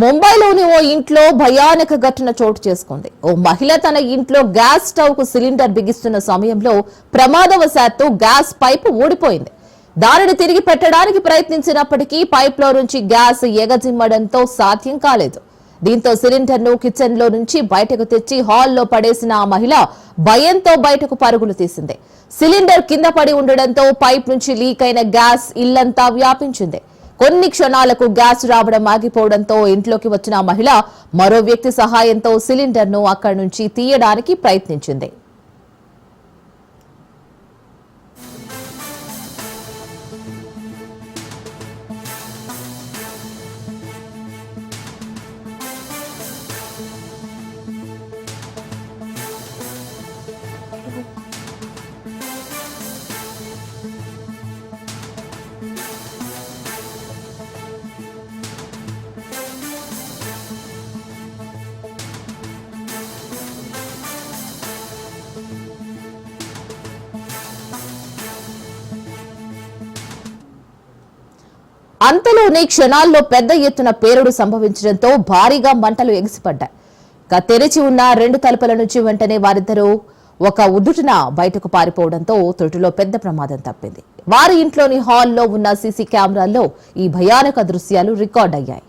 ముంబైలోని ఓ ఇంట్లో భయానక ఘటన చోటు చేసుకుంది. ఓ మహిళ తన ఇంట్లో గ్యాస్ స్టవ్ కు సిలిండర్ బిగిస్తున్న సమయంలో ప్రమాదవశాత్తు గ్యాస్ పైపు ఊడిపోయింది. దానిని తిరిగి పెట్టడానికి ప్రయత్నించినప్పటికీ పైప్ లో నుంచి గ్యాస్ ఎగజిమ్మడంతో సాధ్యం కాలేదు. దీంతో సిలిండర్ ను కిచెన్ లో నుంచి బయటకు తెచ్చి హాల్లో పడేసిన ఆ మహిళ భయంతో బయటకు పరుగులు తీసింది. సిలిండర్ కింద పడి ఉండడంతో పైప్ నుంచి లీక్ అయిన గ్యాస్ ఇల్లంతా వ్యాపించింది. కొన్ని క్షణాలకు గ్యాస్ రావడం ఆగిపోవడంతో ఇంట్లోకి వచ్చిన మహిళ మరో వ్యక్తి సహాయంతో సిలిండర్ ను అక్కడి నుంచి తీయడానికి ప్రయత్నించింది. అంతలోనే క్షణాల్లో పెద్ద ఎత్తున పేలుడు సంభవించడంతో భారీగా మంటలు ఎగిసిపడ్డాయి. తెరిచి ఉన్న 2 తలుపుల నుంచి వెంటనే వారిద్దరూ ఒక ఉదుటున బయటకు పారిపోవడంతో తొట్టులో పెద్ద ప్రమాదం తప్పింది. వారి ఇంట్లోని హాల్లో ఉన్న సీసీ కెమెరాల్లో ఈ భయానక దృశ్యాలు రికార్డ్ అయ్యాయి.